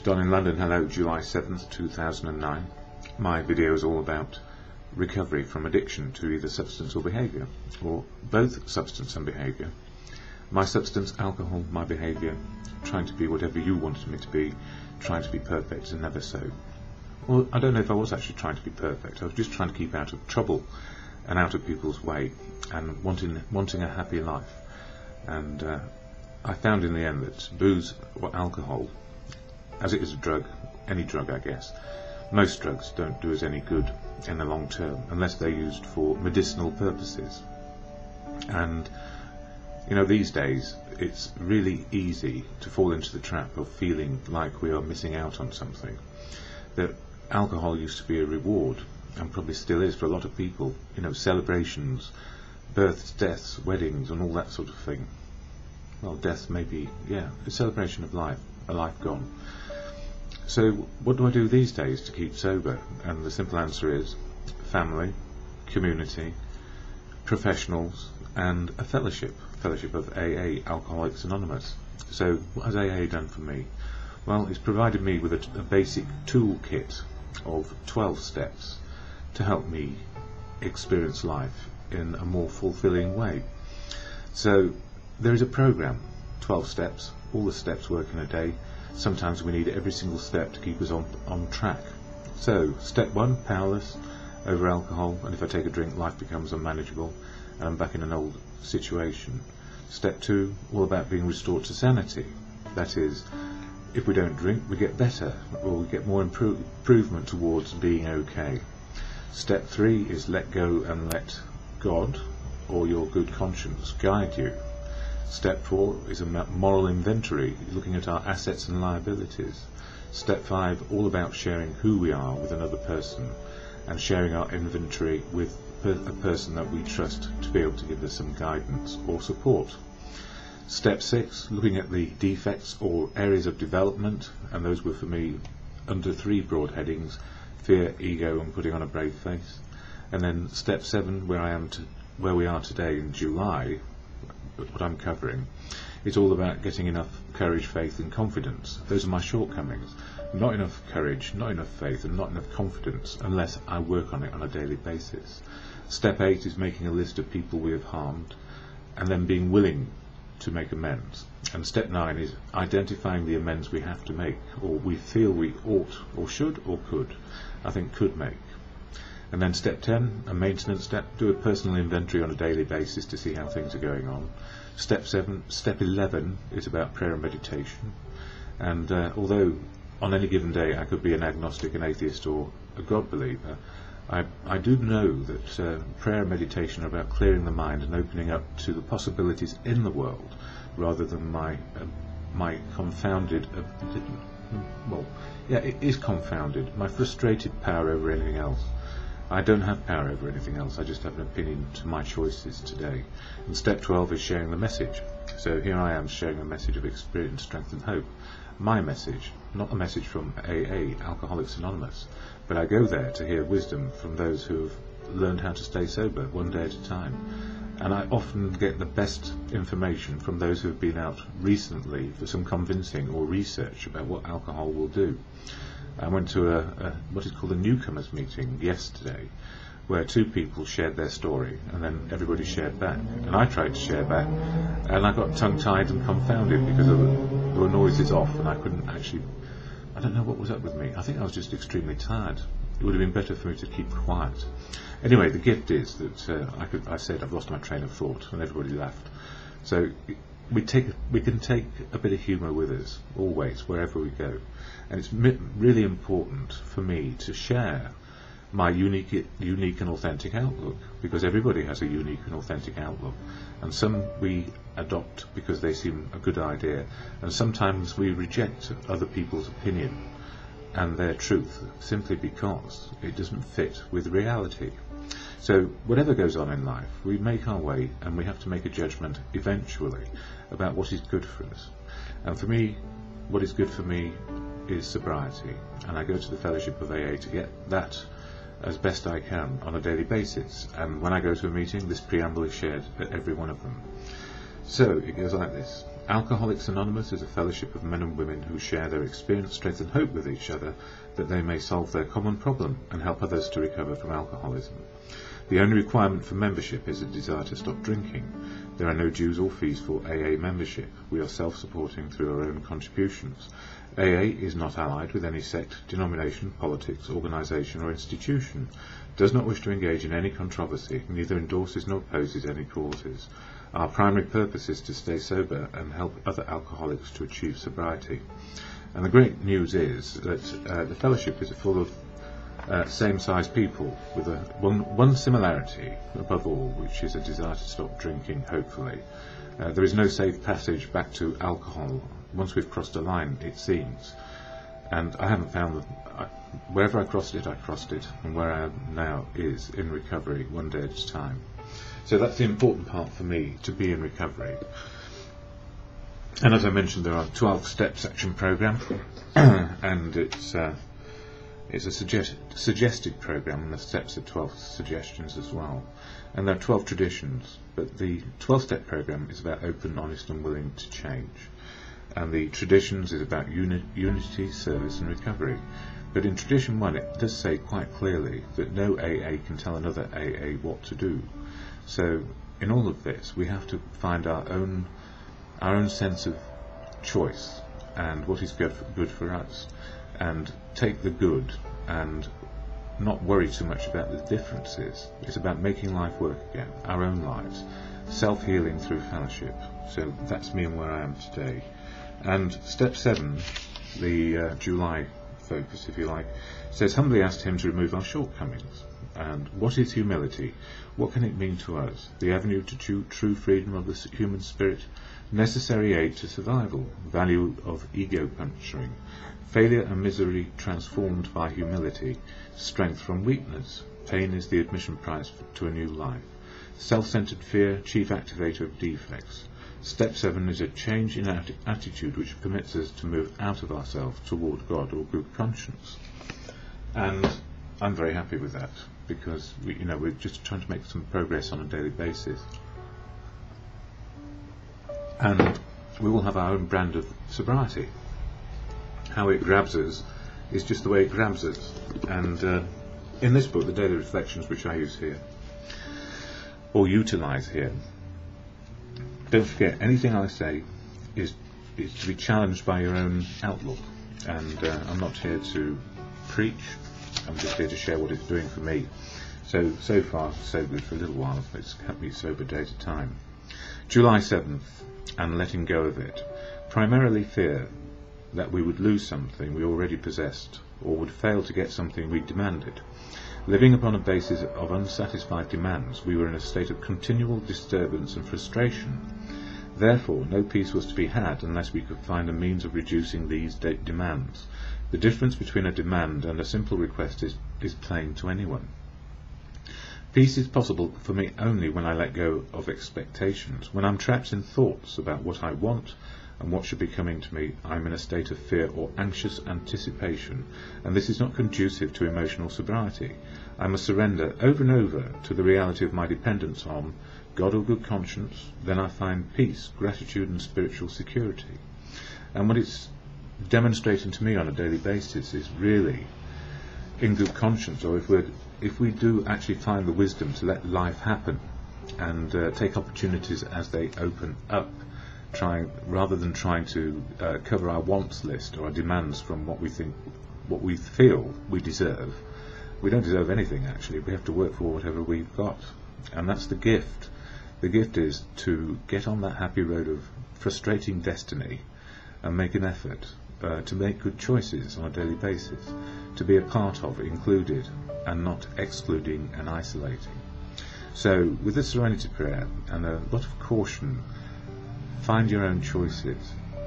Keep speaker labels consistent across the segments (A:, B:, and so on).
A: Don in London, hello, July 7th, 2009. My video is all about recovery from addiction to either substance or behaviour, or both substance and behaviour. My substance, alcohol; my behaviour, trying to be whatever you wanted me to be, trying to be perfect and never so. Well, I don't know if I was actually trying to be perfect. I was just trying to keep out of trouble and out of people's way, and wanting a happy life. And I found in the end that booze or alcohol, as it is a drug, any drug I guess, most drugs don't do us any good in the long term unless they're used for medicinal purposes. And you know, these days it's really easy to fall into the trap of feeling like we are missing out on something. That alcohol used to be a reward, and probably still is for a lot of people. You know, celebrations, births, deaths, weddings and all that sort of thing. Well, death maybe, yeah, a celebration of life, a life gone. So what do I do these days to keep sober? And the simple answer is family, community, professionals, and a fellowship of AA, Alcoholics Anonymous. So what has AA done for me? Well, it's provided me with a basic toolkit of 12 steps to help me experience life in a more fulfilling way. So there is a program, 12 steps, all the steps work in a day. Sometimes we need every single step to keep us on track. So step 1, powerless over alcohol, and if I take a drink life becomes unmanageable and I'm back in an old situation. Step 2, all about being restored to sanity. That is, if we don't drink we get better, or we get more improvement towards being okay. Step 3 is let go and let God or your good conscience guide you. Step 4 is a moral inventory, looking at our assets and liabilities. Step 5, all about sharing who we are with another person and sharing our inventory with a person that we trust to be able to give us some guidance or support. Step 6, looking at the defects or areas of development, and those were for me under 3 broad headings: fear, ego and putting on a brave face. And then step 7, where we are today in July, what I'm covering, it's all about getting enough courage, faith and confidence. Those are my shortcomings. Not enough courage, not enough faith and not enough confidence unless I work on it on a daily basis. Step 8 is making a list of people we have harmed and then being willing to make amends. And step 9 is identifying the amends we have to make, or we feel we ought or should or could. I think could make. And then step 10, a maintenance step, do a personal inventory on a daily basis to see how things are going on. Step 11 is about prayer and meditation. And although on any given day I could be an agnostic, an atheist or a God believer, I do know that prayer and meditation are about clearing the mind and opening up to the possibilities in the world rather than my confounded, it is confounded, my frustrated power over anything else. I don't have power over anything else, I just have an opinion to my choices today. And step 12 is sharing the message. So here I am sharing a message of experience, strength and hope. My message, not a message from AA, Alcoholics Anonymous, but I go there to hear wisdom from those who have learned how to stay sober one day at a time. And I often get the best information from those who have been out recently for some convincing or research about what alcohol will do. I went to what is called a newcomers meeting yesterday, where 2 people shared their story and then everybody shared back, and I tried to share back and I got tongue-tied and confounded because there were noises off and I couldn't actually, I don't know what was up with me. I think I was just extremely tired. It would have been better for me to keep quiet. Anyway, the gift is that I said I've lost my train of thought and everybody laughed. So we can take a bit of humour with us always wherever we go, and it's really important for me to share my unique and authentic outlook, because everybody has a unique and authentic outlook, and some we adopt because they seem a good idea, and sometimes we reject other people's opinion and their truth simply because it doesn't fit with reality. So whatever goes on in life, we make our way and we have to make a judgment eventually about what is good for us. And for me, what is good for me is sobriety, and I go to the fellowship of AA to get that as best I can on a daily basis. And when I go to a meeting, this preamble is shared at every one of them. So it goes like this: Alcoholics Anonymous is a fellowship of men and women who share their experience, strength and hope with each other that they may solve their common problem and help others to recover from alcoholism. The only requirement for membership is a desire to stop drinking. There are no dues or fees for AA membership. We are self-supporting through our own contributions. AA is not allied with any sect, denomination, politics, organisation or institution, does not wish to engage in any controversy, neither endorses nor opposes any causes. Our primary purpose is to stay sober and help other alcoholics to achieve sobriety. And the great news is that the fellowship is full of same-sized people with one similarity above all, which is a desire to stop drinking, hopefully. There is no safe passage back to alcohol once we've crossed a line, it seems. And I haven't found that wherever I crossed it, and where I am now is in recovery, one day at a time. So that's the important part for me, to be in recovery. And as I mentioned, there are 12 steps action program, and it's a suggested program, and the steps are 12 suggestions as well. And there are 12 traditions, but the 12-step program is about open, honest and willing to change. And the traditions is about unity, service and recovery. But in tradition 1 it does say quite clearly that no AA can tell another AA what to do. So in all of this we have to find our own sense of choice and what is good for us, and take the good and not worry too much about the differences. It's about making life work again, our own lives, self-healing through fellowship. So that's me and where I am today. And step 7, the July focus, if you like, says, humbly asked him to remove our shortcomings. And what is humility? What can it mean to us? The avenue to true freedom of the human spirit, necessary aid to survival, value of ego puncturing, failure and misery transformed by humility, strength from weakness, pain is the admission price to a new life, self-centered fear, chief activator of defects. Step 7 is a change in attitude which permits us to move out of ourselves toward God or good conscience. And I'm very happy with that, because we're just trying to make some progress on a daily basis. And we will have our own brand of sobriety. How it grabs us is just the way it grabs us. And in this book, the Daily Reflections, which I use here, or utilise here, don't forget, anything I say is to be challenged by your own outlook. And I'm not here to preach, I'm just here to share what it's doing for me. So far, so good for a little while. It's kept me sober day to time. July 7th, and letting go of it. Primarily fear that we would lose something we already possessed, or would fail to get something we demanded. Living upon a basis of unsatisfied demands, we were in a state of continual disturbance and frustration. Therefore, no peace was to be had unless we could find a means of reducing these demands. The difference between a demand and a simple request is plain to anyone. Peace is possible for me only when I let go of expectations. When I'm trapped in thoughts about what I want and what should be coming to me, I'm in a state of fear or anxious anticipation, and this is not conducive to emotional sobriety. I must surrender over and over to the reality of my dependence on God or good conscience. Then I find peace, gratitude and spiritual security. And what it's demonstrating to me on a daily basis is really in good conscience, or if we do actually find the wisdom to let life happen and take opportunities as they open up, rather than trying to cover our wants list or our demands from what we feel we deserve. We don't deserve anything, actually. We have to work for whatever we've got, and that's the gift. The gift is to get on that happy road of frustrating destiny and make an effort to make good choices on a daily basis, to be a part of, included, and not excluding and isolating. So with the Serenity Prayer and a lot of caution, find your own choices.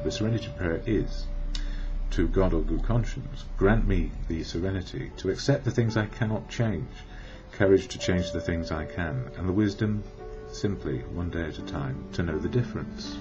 A: The Serenity Prayer is, to God or good conscience, grant me the serenity to accept the things I cannot change, courage to change the things I can, and the wisdom, simply, one day at a time, to know the difference.